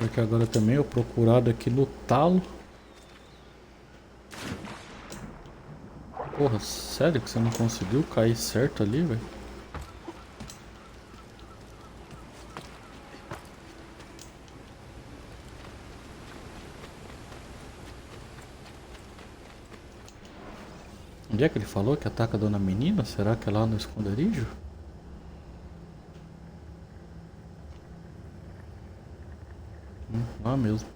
aqui agora também, o procurado aqui no talo. Porra, sério que você não conseguiu cair certo ali, velho? Onde é que ele falou que ataca a dona menina? Será que é lá no esconderijo? Lá mesmo.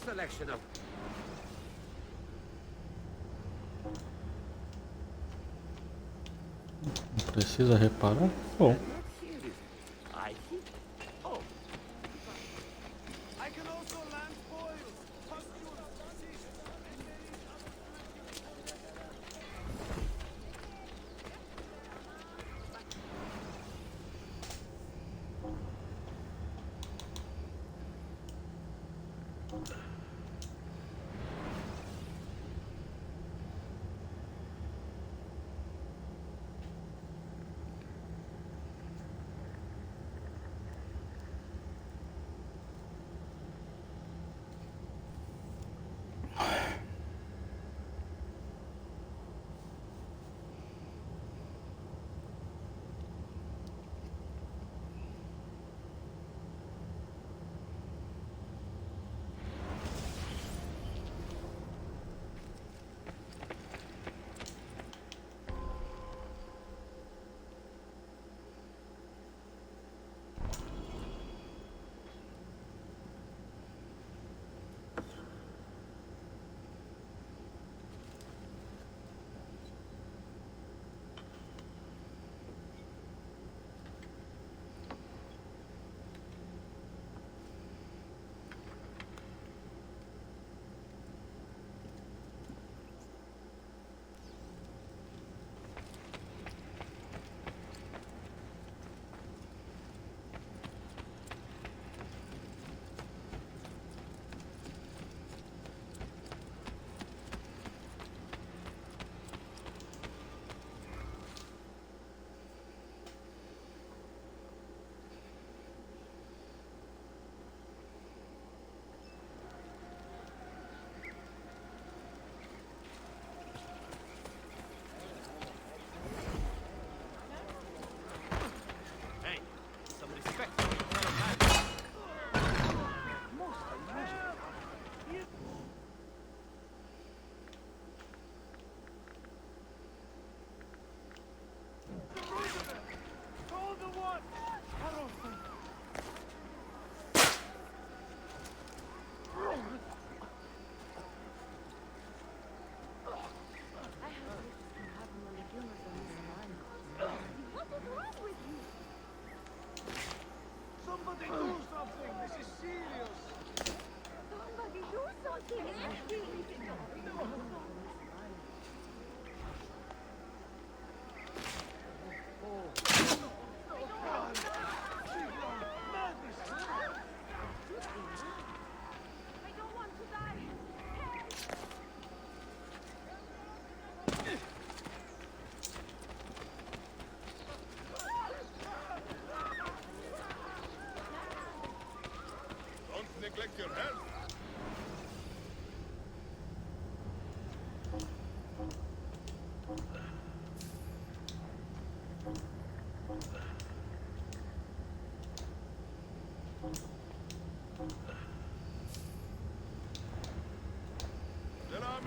Selection of Não precisa reparar? Bom. I oh I can also land foils, pustules,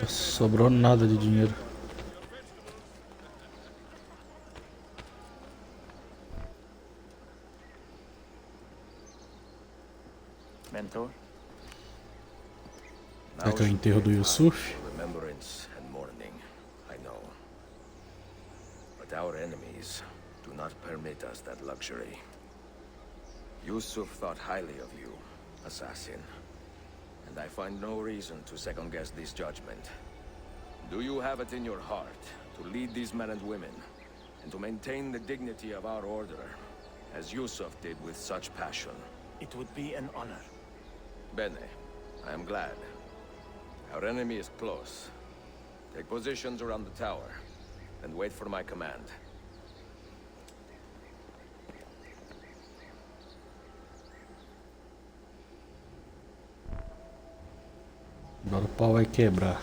Sobrou nada de dinheiro. Mentor? É que é o enterro do Yusuf? Remembrance and mourning, I know. But our enemies do not permit us that luxury. Yusuf thought highly of you, assassin. And I find no reason to second-guess this judgment. Do you have it in your heart to lead these men and women, and to maintain the dignity of our order, as Yusuf did with such passion? It would be an honor. Bene, I am glad. Our enemy is close. Take positions around the tower, and wait for my command. Agora o pau vai quebrar.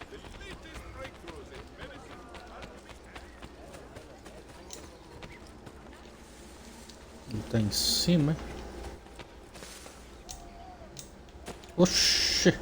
The latest breakthroughs in medicine are to be had. Ele tá em cima, hein? Oxê!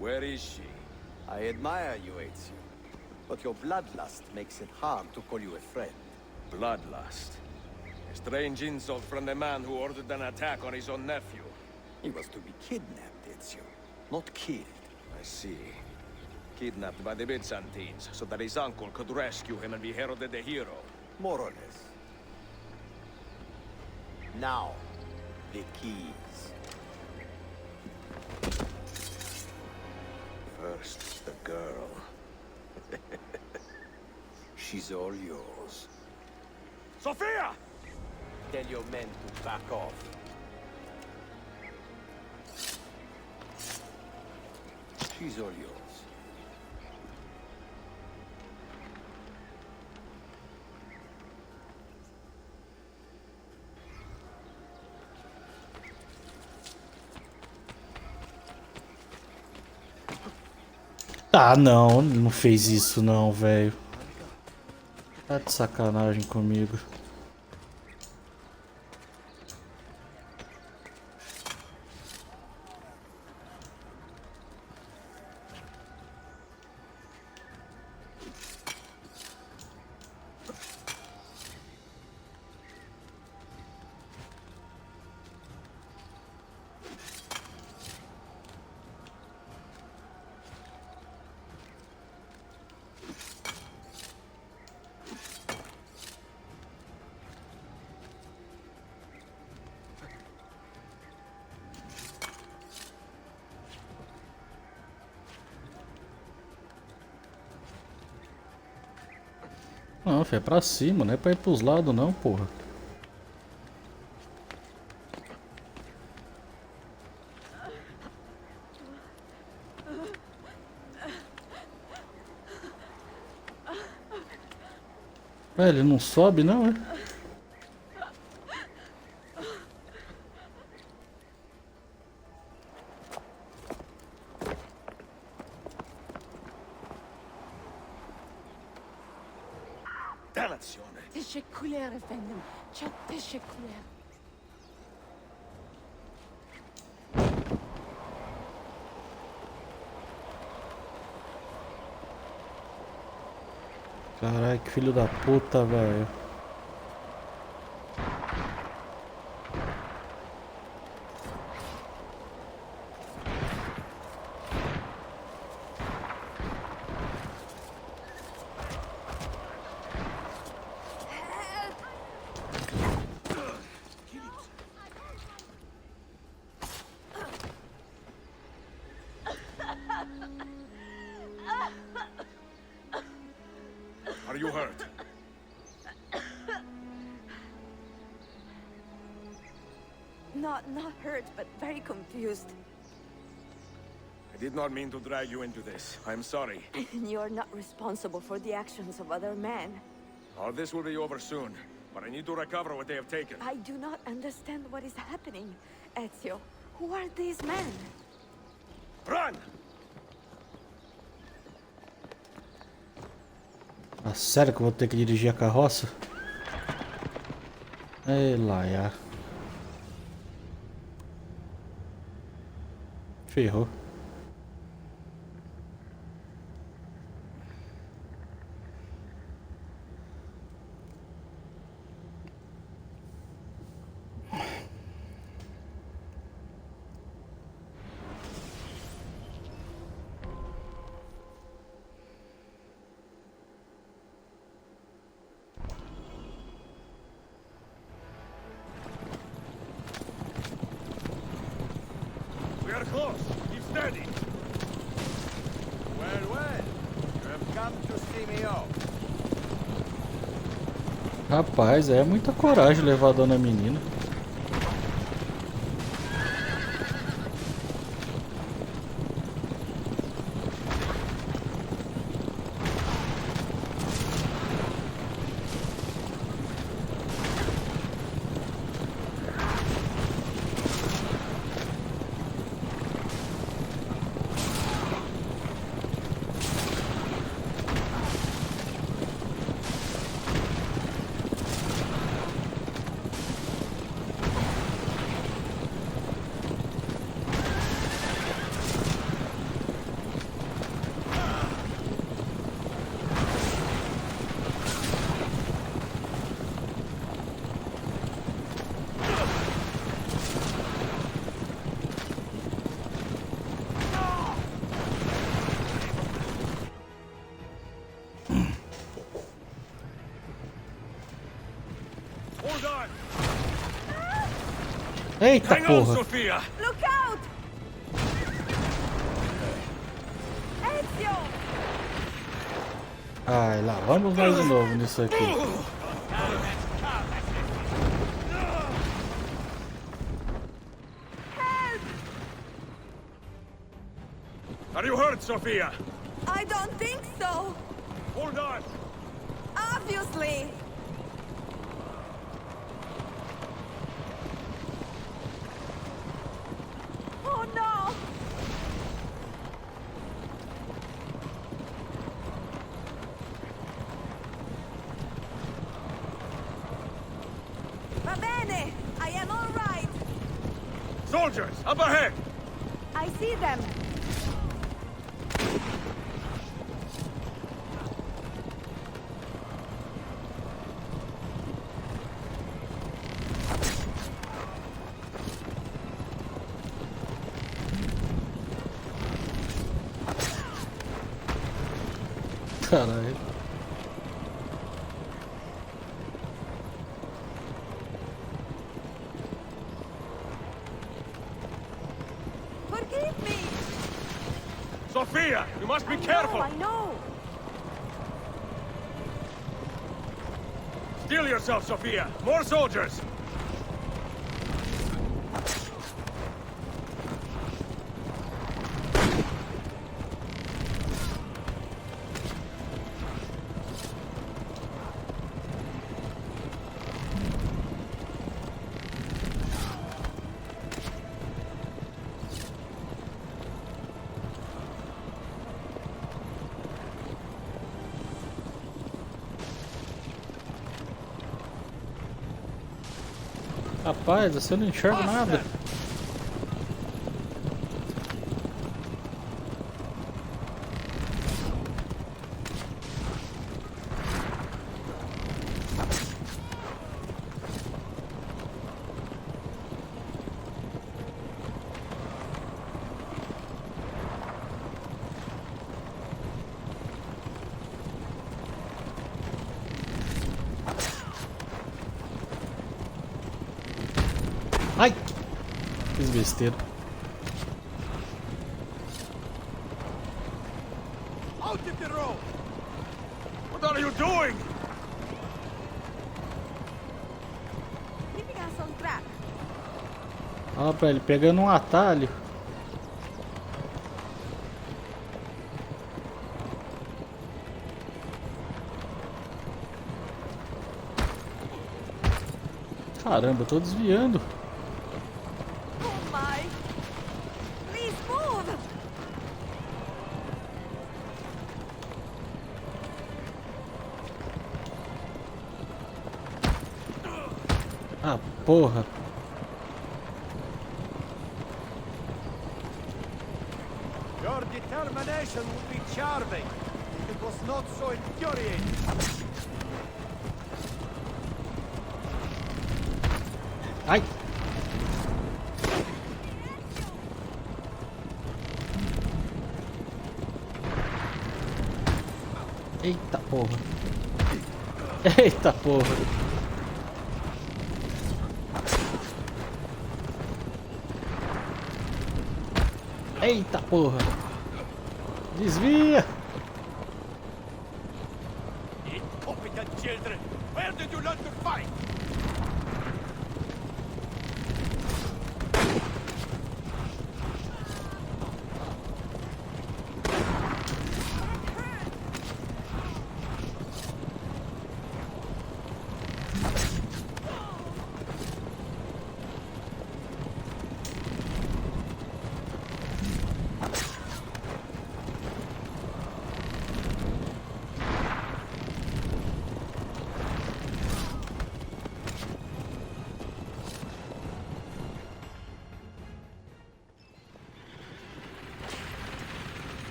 Where is she? I admire you, Ezio. But your bloodlust makes it hard to call you a friend. Bloodlust. A strange insult from the man who ordered an attack on his own nephew. He was to be kidnapped, Ezio, not killed. I see. Kidnapped by the Byzantines, so that his uncle could rescue him and be heralded a hero. More or less. Now, the keys. First, the girl. She's all yours. Sophia! Tell your men to back off. She's all yours. Ah, não, não fez isso não, velho. Tá de sacanagem comigo. Não, filho, é pra cima, não é pra ir pros lados não, porra. Ué, ele não sobe não, é? Dannazione! Teşekkürler efendim. Çok teşekkürler. Caralho, que filho da puta, velho. Are you hurt? Not hurt, but very confused. I did not mean to drag you into this. I'm sorry. You're not responsible for the actions of other men. All this will be over soon, but I need to recover what they have taken. I do not understand what is happening. Ezio, who are these men? Run! Ah, sério que eu vou ter que dirigir a carroça? Ei, Laia. Ferrou. We are close. Keep steady. Well, well. You have come to see me off. Rapaz, é muita coragem levar a dona menina. Hold on! Eita Hang on, porra! Sophia! Look out! Ezio! Ai, lá vamos nós de novo nisso aqui. Are you hurt, Sophia? I don't think so. Hold on! Obviously. Oh no! Va bene! I am all right. Soldiers, up ahead! I see them. Caralho. Forgive me. Sophia, you must be I know, careful! I know. Steel yourself, Sophia! More soldiers! Rapaz, você não enxerga nada. Ai! Fiz besteira. Out of the road! What are you doing? Keeping us on track. Ó, pra ele pegando um atalho. Caramba, eu tô desviando. Oh my! Please move! Ah, porra. Your determination would be charming if it was not so infuriating. Ai! Eita porra! Eita porra! Eita porra! Desvia! Incompetent children! Where did you learn to fight?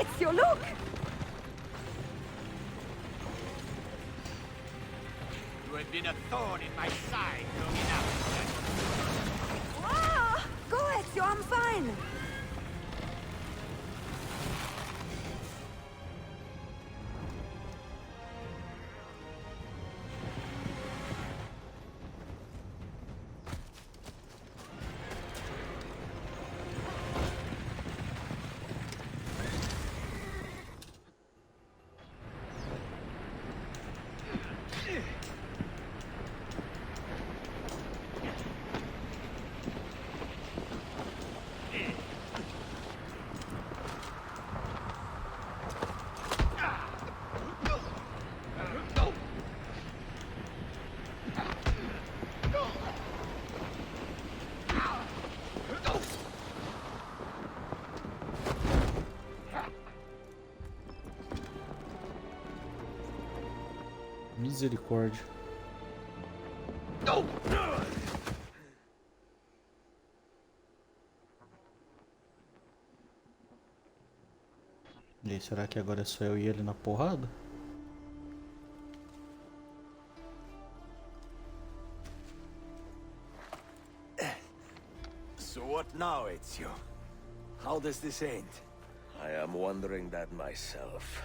Ezio, look! You have been a thorn in my side long enough. Ah! Go, Ezio, I'm fine! Misericórdia. E aí, será que agora é só eu e ele na porrada? So what now, Ezio? How does this end? I am wondering that myself.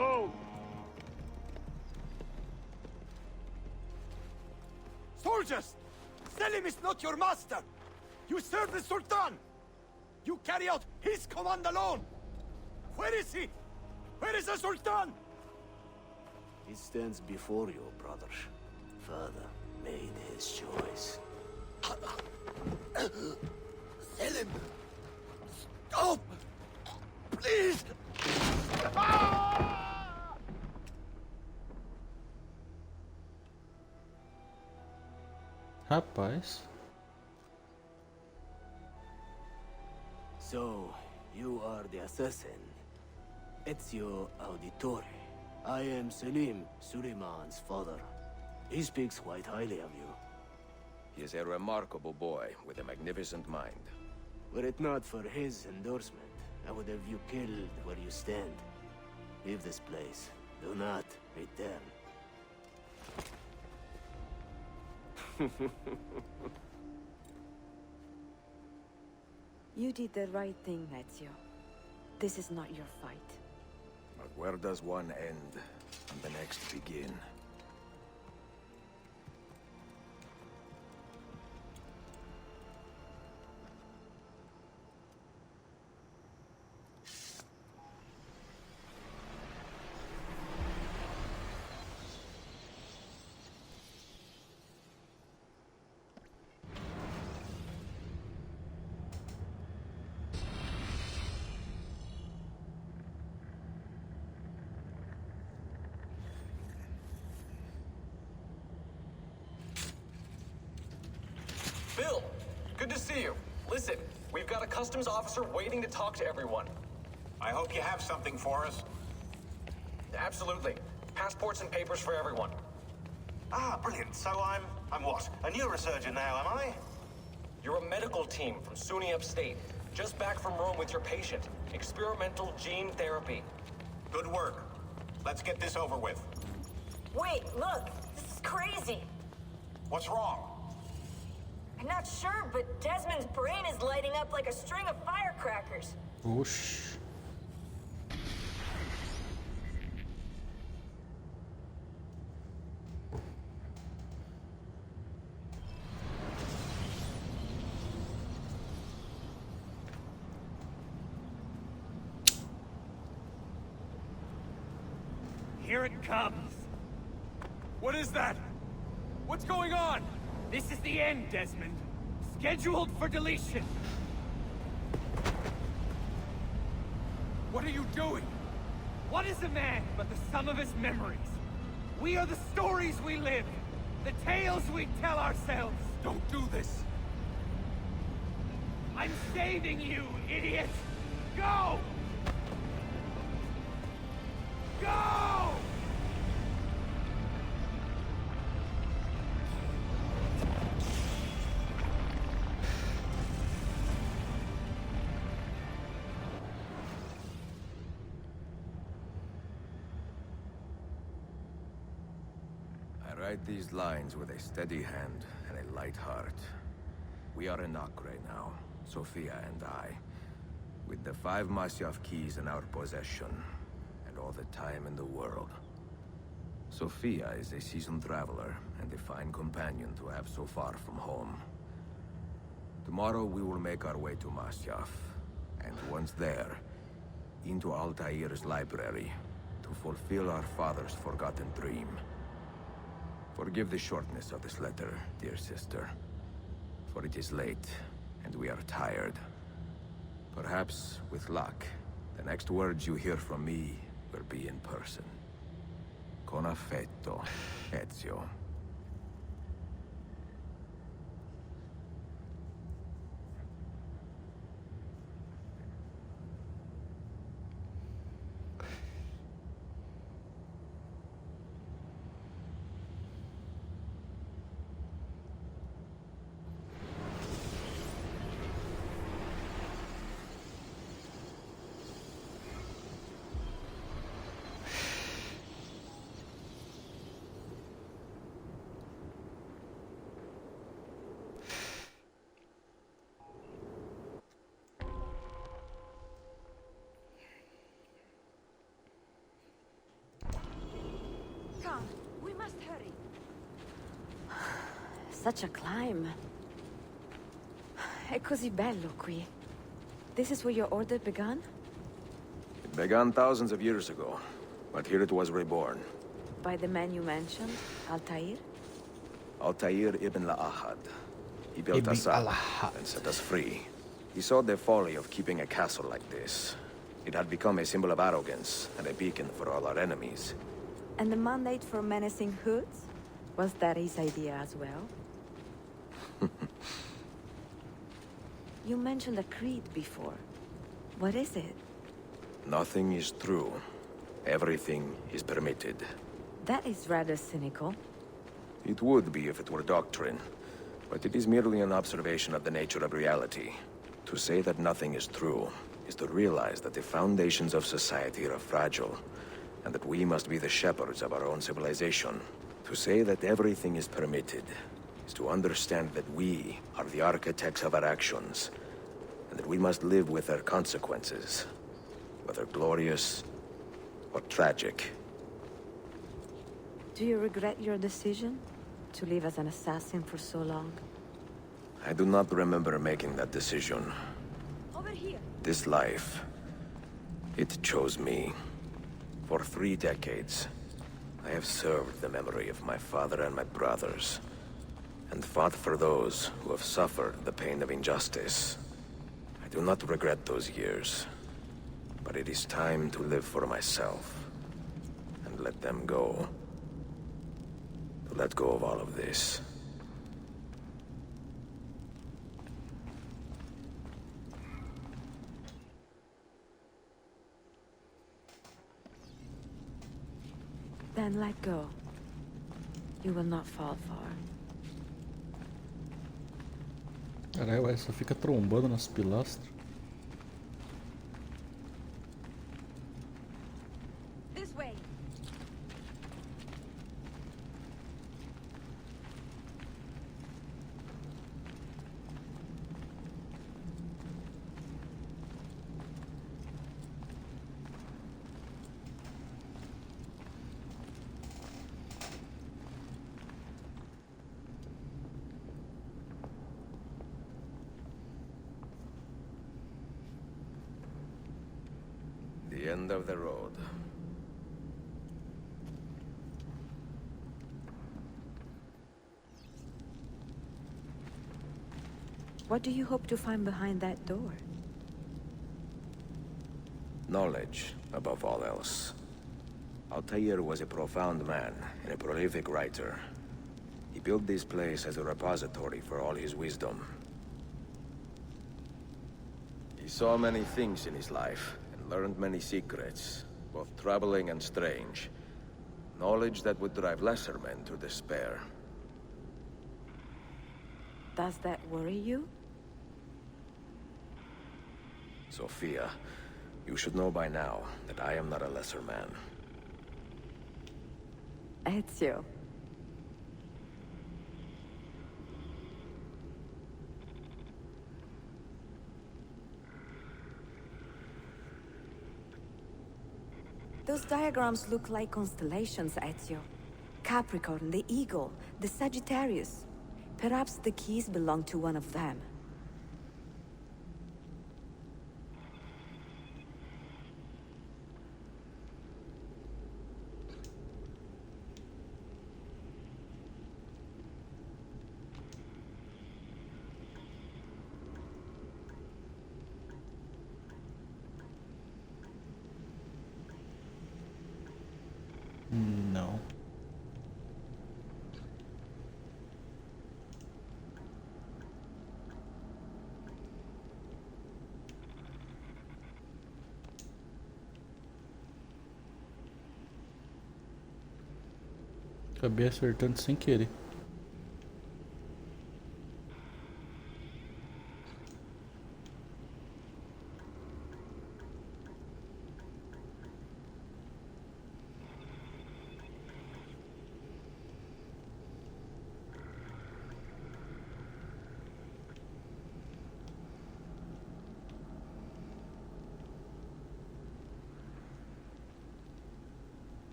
Oh! Soldiers! Selim is not your master! You serve the Sultan! You carry out his command alone! Where is he? Where is the Sultan? He stands before you, brother. Father made his choice. Selim! Stop! Please! Rapaz. So, you are the assassin. Ezio Auditore. I am Selim, Suleiman's father. He speaks quite highly of you. He is a remarkable boy with a magnificent mind. Were it not for his endorsement, I would have you killed where you stand. Leave this place. Do not return. You did the right thing, Ezio. This is not your fight. But where does one end and the next begin? you. Listen, we've got a customs officer waiting to talk to everyone. I hope you have something for us. Absolutely. Passports and papers for everyone. Ah, brilliant. So I'm what? A neurosurgeon now, am I? You're a medical team from SUNY Upstate. Just back from Rome with your patient. Experimental gene therapy. Good work. Let's get this over with. Wait, look! This is crazy! What's wrong? I'm not sure, but Desmond's brain is lighting up like a string of firecrackers. Oxi. Here it comes. What is that? What's going on? This is the end, Desmond. Scheduled for deletion. What are you doing? What is a man but the sum of his memories? We are the stories we live, the tales we tell ourselves. Don't do this. I'm saving you, idiot! Go! Go! I write these lines with a steady hand and a light heart. We are in Acre now, Sophia and I, with the 5 Masyaf keys in our possession, and all the time in the world. Sophia is a seasoned traveler, and a fine companion to have so far from home. Tomorrow we will make our way to Masyaf, and once there, into Altaïr's library, to fulfill our father's forgotten dream. Forgive the shortness of this letter, dear sister, for it is late, and we are tired. Perhaps, with luck, the next words you hear from me will be in person. Con affetto, Ezio. Come, we must hurry. Such a climb. È così bello qui. This is where your order began? It began thousands of years ago, but here it was reborn. By the man you mentioned, Altaïr? Altaïr ibn La-Ahad. He built Ibn us up La-Ahad. and set us free. He saw the folly of keeping a castle like this. It had become a symbol of arrogance and a beacon for all our enemies. And the mandate for menacing hoods? Was that his idea as well? You mentioned a creed before. What is it? Nothing is true. Everything is permitted. That is rather cynical. It would be if it were doctrine, but it is merely an observation of the nature of reality. To say that nothing is true is to realize that the foundations of society are fragile, and that we must be the shepherds of our own civilization. To say that everything is permitted is to understand that we are the architects of our actions, and that we must live with their consequences, whether glorious or tragic. Do you regret your decision to live as an assassin for so long? I do not remember making that decision. Over here. This life, it chose me. For 3 decades, I have served the memory of my father and my brothers, and fought for those who have suffered the pain of injustice. I do not regret those years, but it is time to live for myself, and let them go. To let go of all of this. and let go. You will not fall far. Caralho, ué, só fica trombando nas pilastras. This way. The end of the road. What do you hope to find behind that door? Knowledge, above all else. Altaïr was a profound man and a prolific writer. He built this place as a repository for all his wisdom. He saw many things in his life, and learned many secrets, both troubling and strange. Knowledge that would drive lesser men to despair. Does that worry you? Sophia, you should know by now that I am not a lesser man. Ezio. Those diagrams look like constellations, Ezio. Capricorn, the Eagle, the Sagittarius. Perhaps the keys belong to one of them. Não. Acabei acertando sem querer.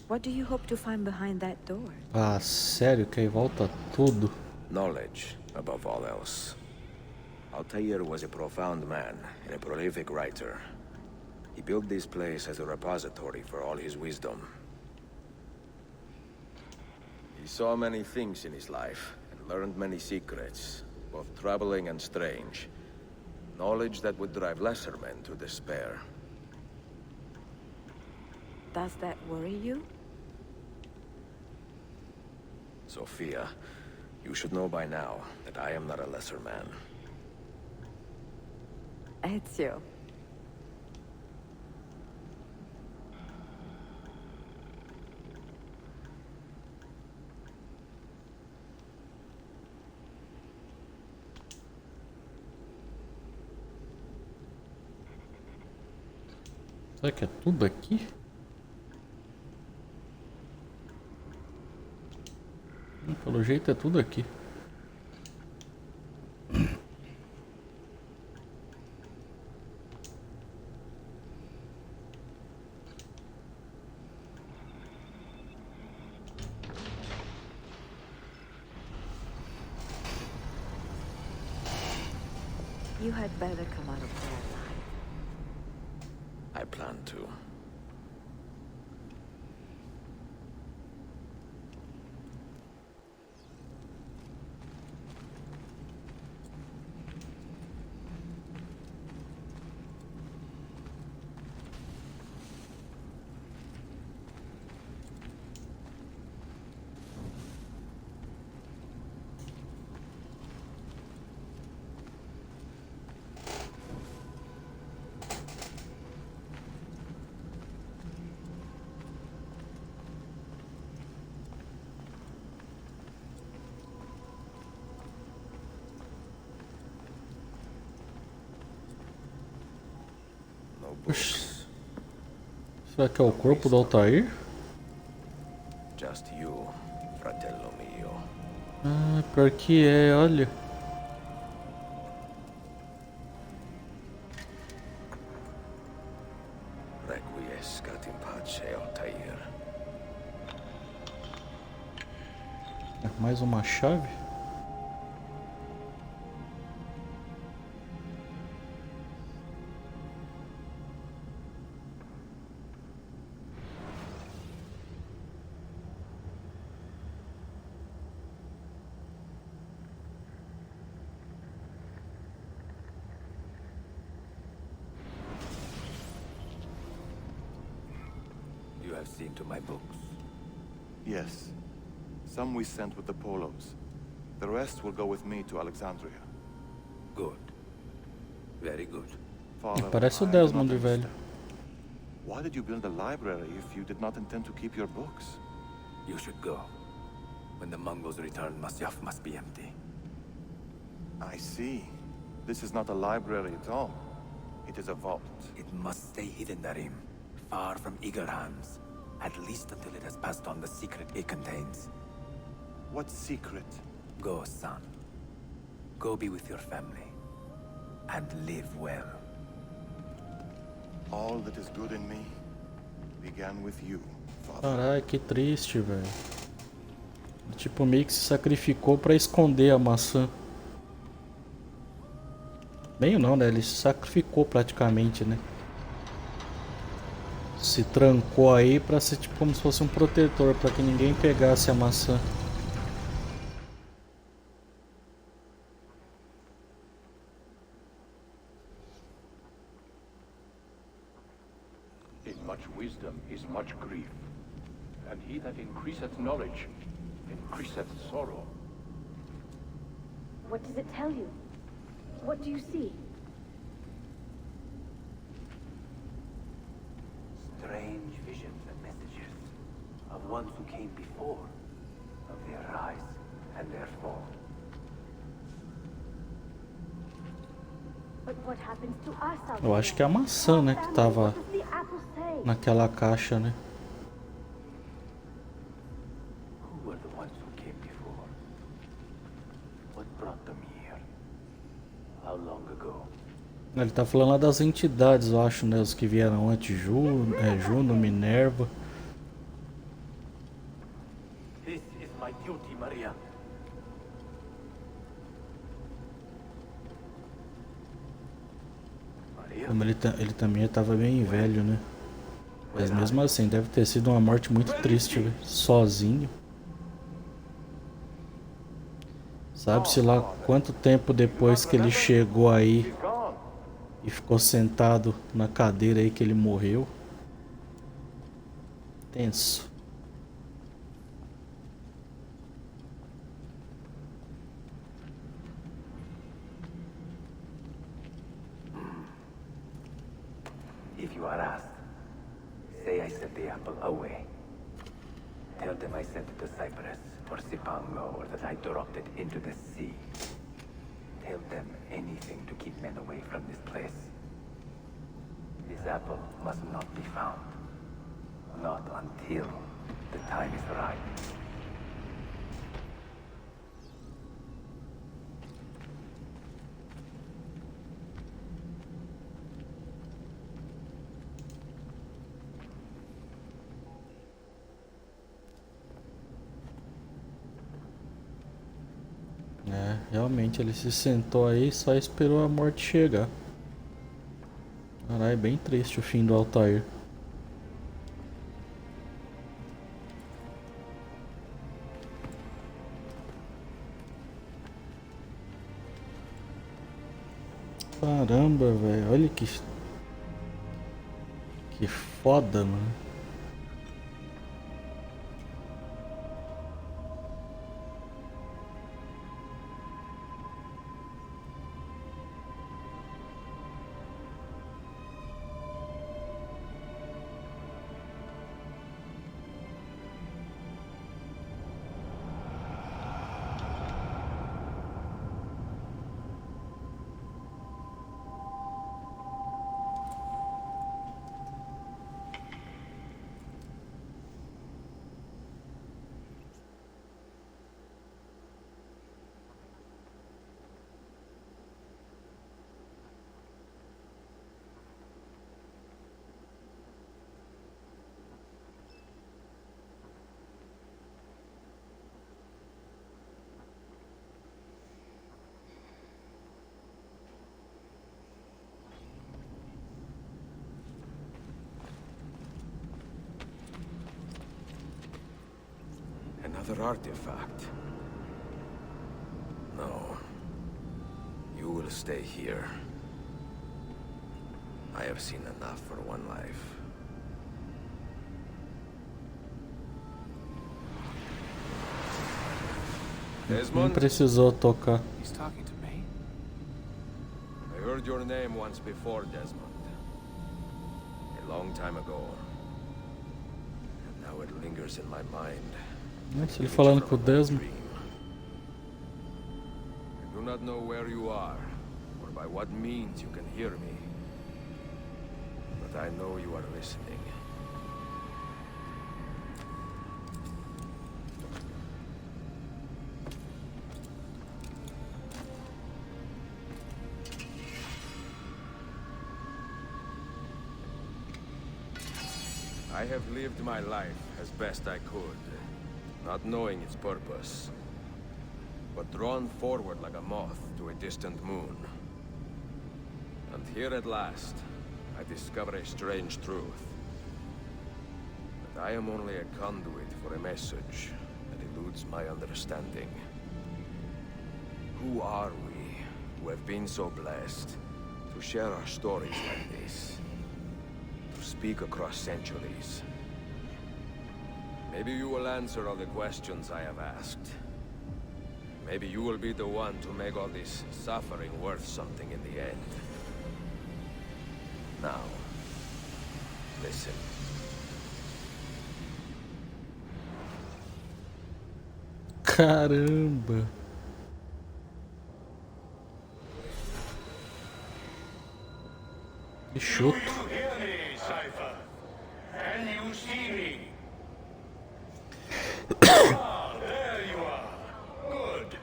What do you hope to find behind that door? Ah, sério que aí volta tudo? Knowledge, above all else. Altaïr was a profound man and a prolific writer. He built this place as a repository for all his wisdom. He saw many things in his life, and learned many secrets, both troubling and strange. Knowledge that would drive lesser men to despair. Does that worry you? Sophia, you should know by now that I am not a lesser man. Ezio. Será que é tudo aqui? Pelo jeito é tudo aqui. You had better come out of there alive. I plan to. Será que é o corpo do Altair? Just you, fratello mio. Ah, pior que é, olha. Requiescat in pace, Altair. Mais uma chave? You have seen to my books. Yes. Some we sent with the Polos. The rest will go with me to Alexandria. Good. Very good. Father, Parece o I do Desmond not de velho. understand. Why did you build a library if you did not intend to keep your books? You should go. When the Mongols return, Masyaf must be empty. I see. This is not a library at all. It is a vault. It must stay hidden, Darim. Far from eager hands. At least until it has passed on the secret it contains. What secret? Go, son. Go be with your family. And live well. All that is good in me began with you, Father. Caralho, que triste, velho. Tipo, meio que se sacrificou pra esconder a maçã. Meio não, né? Ele se sacrificou praticamente, né? Se trancou aí pra ser tipo como se fosse um protetor, pra que ninguém pegasse a maçã. In much wisdom is much grief, and he that increaseth knowledge increaseth sorrow. What does it tell you? What do you see? Strange visions and messages of ones who came before, of their rise and their fall. But what happens to us out Eu acho que é a maçã, né? Que tava naquela caixa, né? Who were the ones who came before? What brought them here? How long ago? Ele tá falando lá das entidades, eu acho, né? Os que vieram antes, Juno, Minerva. This is my duty, Maria. Ele também estava bem velho, né? Mas mesmo assim, deve ter sido uma morte muito triste, velho. Sozinho. Sabe-se lá quanto tempo depois que ele chegou aí e ficou sentado na cadeira aí que ele morreu. Tenso. If you are asked, say I sent the apple away. Tell them I sent it to Cyprus or Cipango, or that I dropped it into the sea. Tell them anything to keep men away from this place. This apple must not be found. Not until the time is right. É, realmente ele se sentou aí e só esperou a morte chegar. Caralho, bem triste o fim do Altair. Caramba, velho, olha que foda, mano. Another artifact. No. You will stay here. I have seen enough for one life. Não precisou tocar. He's talking to me. I heard your name once before, Desmond. A long time ago. And now it lingers in my mind. Nossa, ele falando com o Desmond. I do not know where you are, or by what means you can hear me. But I know you are listening. I have lived my life as best I could, not knowing its purpose, but drawn forward like a moth to a distant moon. And here at last, I discover a strange truth. That I am only a conduit for a message that eludes my understanding. Who are we, who have been so blessed, to share our stories like this? To speak across centuries. Maybe you will answer all the questions I have asked. Maybe you will be the one to make all this suffering worth something in the end. Now, listen. Caramba! Que chuto. Do you hear me, Cypher? Can you see me? Ah, there you are. Good.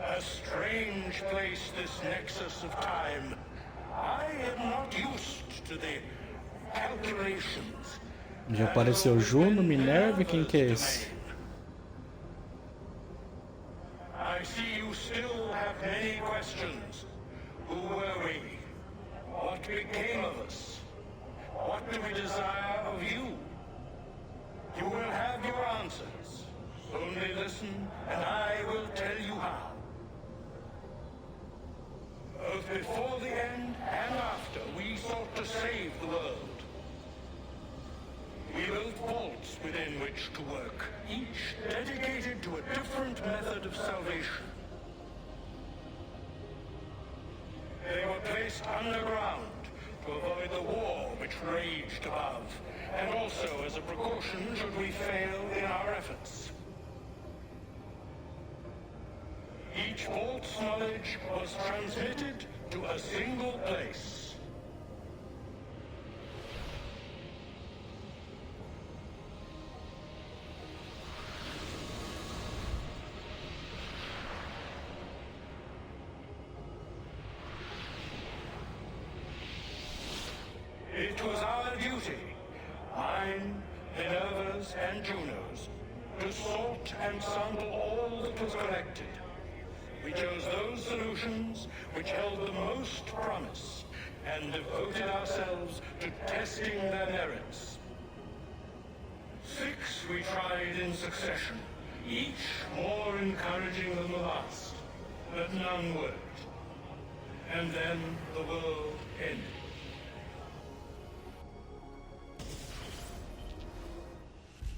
A strange place, this nexus of time. I am not used to the calculations. Já apareceu Juno, Minerva, quem que é esse? I see you still have many questions. Who were we? What became of us? What do we desire of you? You will have your answers. Only listen, and I will tell you how. Both before the end and after, we sought to save the world. We built vaults within which to work, each dedicated to a different method of salvation. They were placed underground to avoid the war which raged above, and also as a precaution should we fail in our efforts. Each vault's knowledge was transmitted to a single place. It was our duty, mine, Minerva's, and Juno's, to sort and sample all that was collected. We chose those solutions which held the most promise, and devoted ourselves to testing their merits. 6 we tried in succession, each more encouraging than the last, but none worked. And then the world ended.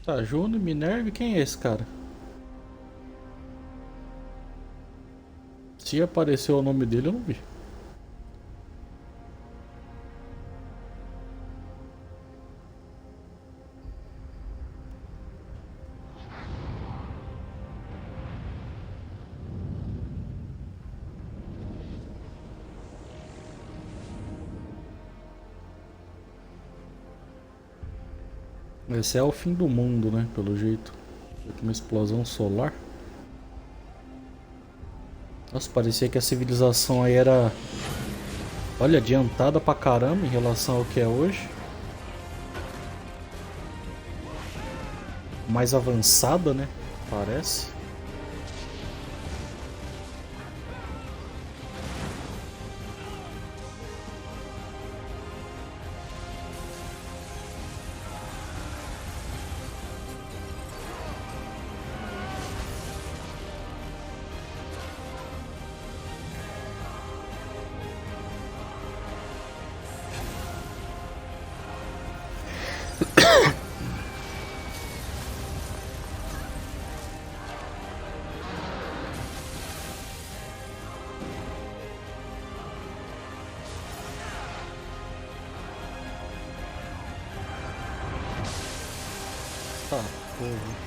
Tá, Juno, Minerva, quem é esse cara? Se apareceu o nome dele, eu não vi. Esse é o fim do mundo, né? Pelo jeito. Uma explosão solar. Nossa, parecia que a civilização aí era... Olha, adiantada pra caramba em relação ao que é hoje. Mais avançada, né? Parece. Tá, porra.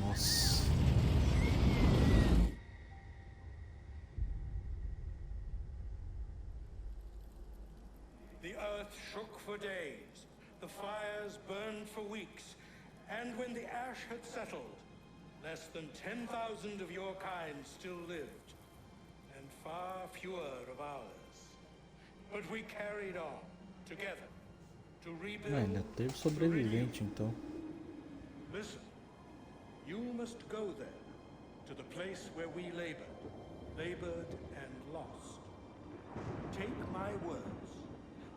Nossa. The earth shook for days, the fires burned for weeks, and when the ash had settled, less than 10,000 of your kind still lived, and far fewer of ours. But we carried on, together, to rebuild. Ainda teve sobrevivente, então. Listen, you must go there, to the place where we labored and lost. Take my words,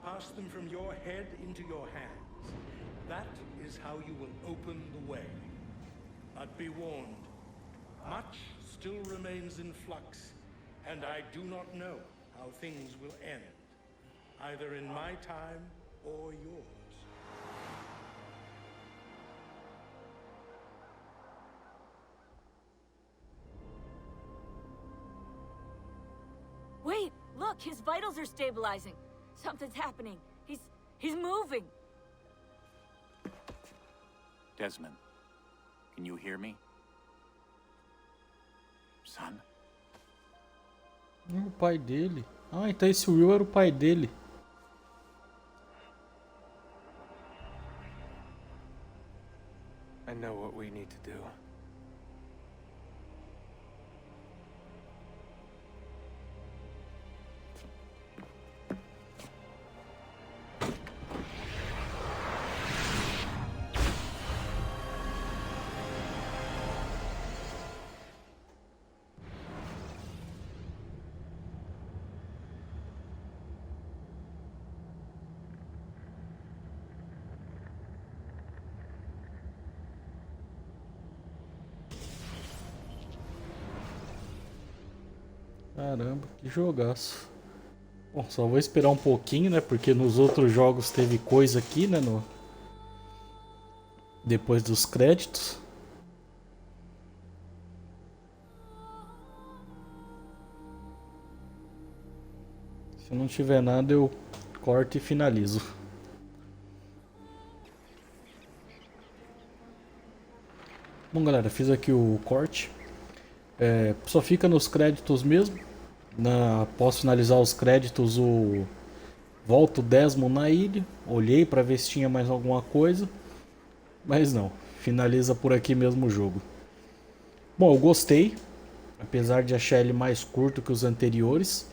pass them from your head into your hands. That is how you will open the way. But be warned, much still remains in flux, and I do not know how things will end, either in my time or yours. Wait, look, his vitals are stabilizing. Something's happening. He's moving. Desmond, can you hear me? Son? O pai dele. Ah, então esse Will era o pai dele. I know what we need to do. Caramba, que jogaço. Bom, só vou esperar um pouquinho, né? Porque nos outros jogos teve coisa aqui, né? Depois dos créditos. Se não tiver nada, eu corto e finalizo. Bom, galera, fiz aqui o corte. Só fica nos créditos mesmo. Após finalizar os créditos, volta o Desmond na ilha. Olhei para ver se tinha mais alguma coisa, mas não. Finaliza por aqui mesmo o jogo. Bom, eu gostei, apesar de achar ele mais curto que os anteriores.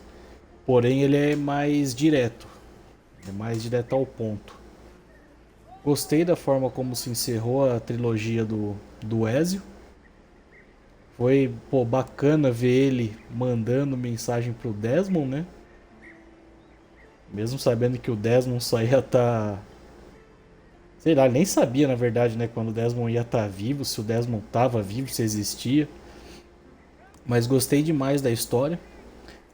Porém, ele é mais direto. É mais direto ao ponto. Gostei da forma como se encerrou a trilogia do Ezio. Foi, pô, bacana ver ele mandando mensagem pro Desmond, né? Mesmo sabendo que o Desmond só ia estar... Sei lá, nem sabia na verdade, né? Quando o Desmond ia estar vivo, se o Desmond estava vivo, se existia. Mas gostei demais da história.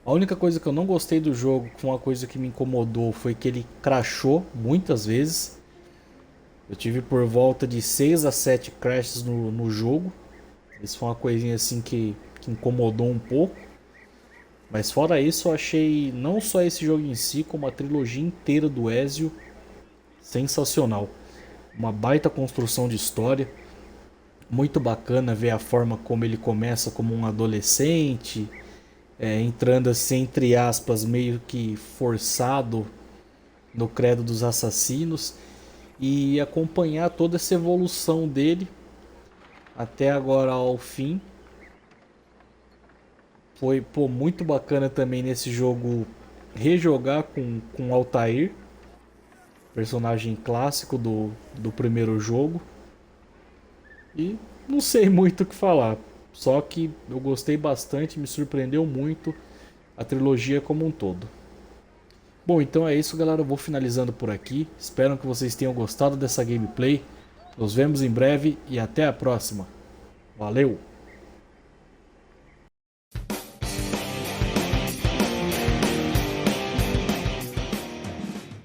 A única coisa que eu não gostei do jogo, que foi uma coisa que me incomodou, foi que ele crashou muitas vezes. Eu tive por volta de 6 a 7 crashes no jogo. Isso foi uma coisinha assim que incomodou um pouco. Mas fora isso, eu achei não só esse jogo em si, como a trilogia inteira do Ezio sensacional. Uma baita construção de história. Muito bacana ver a forma como ele começa como um adolescente, entrando assim, entre aspas, meio que forçado no credo dos assassinos, e acompanhar toda essa evolução dele até agora ao fim. Foi, pô, muito bacana também nesse jogo rejogar com Altaïr, personagem clássico do primeiro jogo. E não sei muito o que falar, só que eu gostei bastante, me surpreendeu muito a trilogia como um todo. Bom, então é isso, galera, eu vou finalizando por aqui. Espero que vocês tenham gostado dessa gameplay. Nos vemos em breve e até a próxima. Valeu!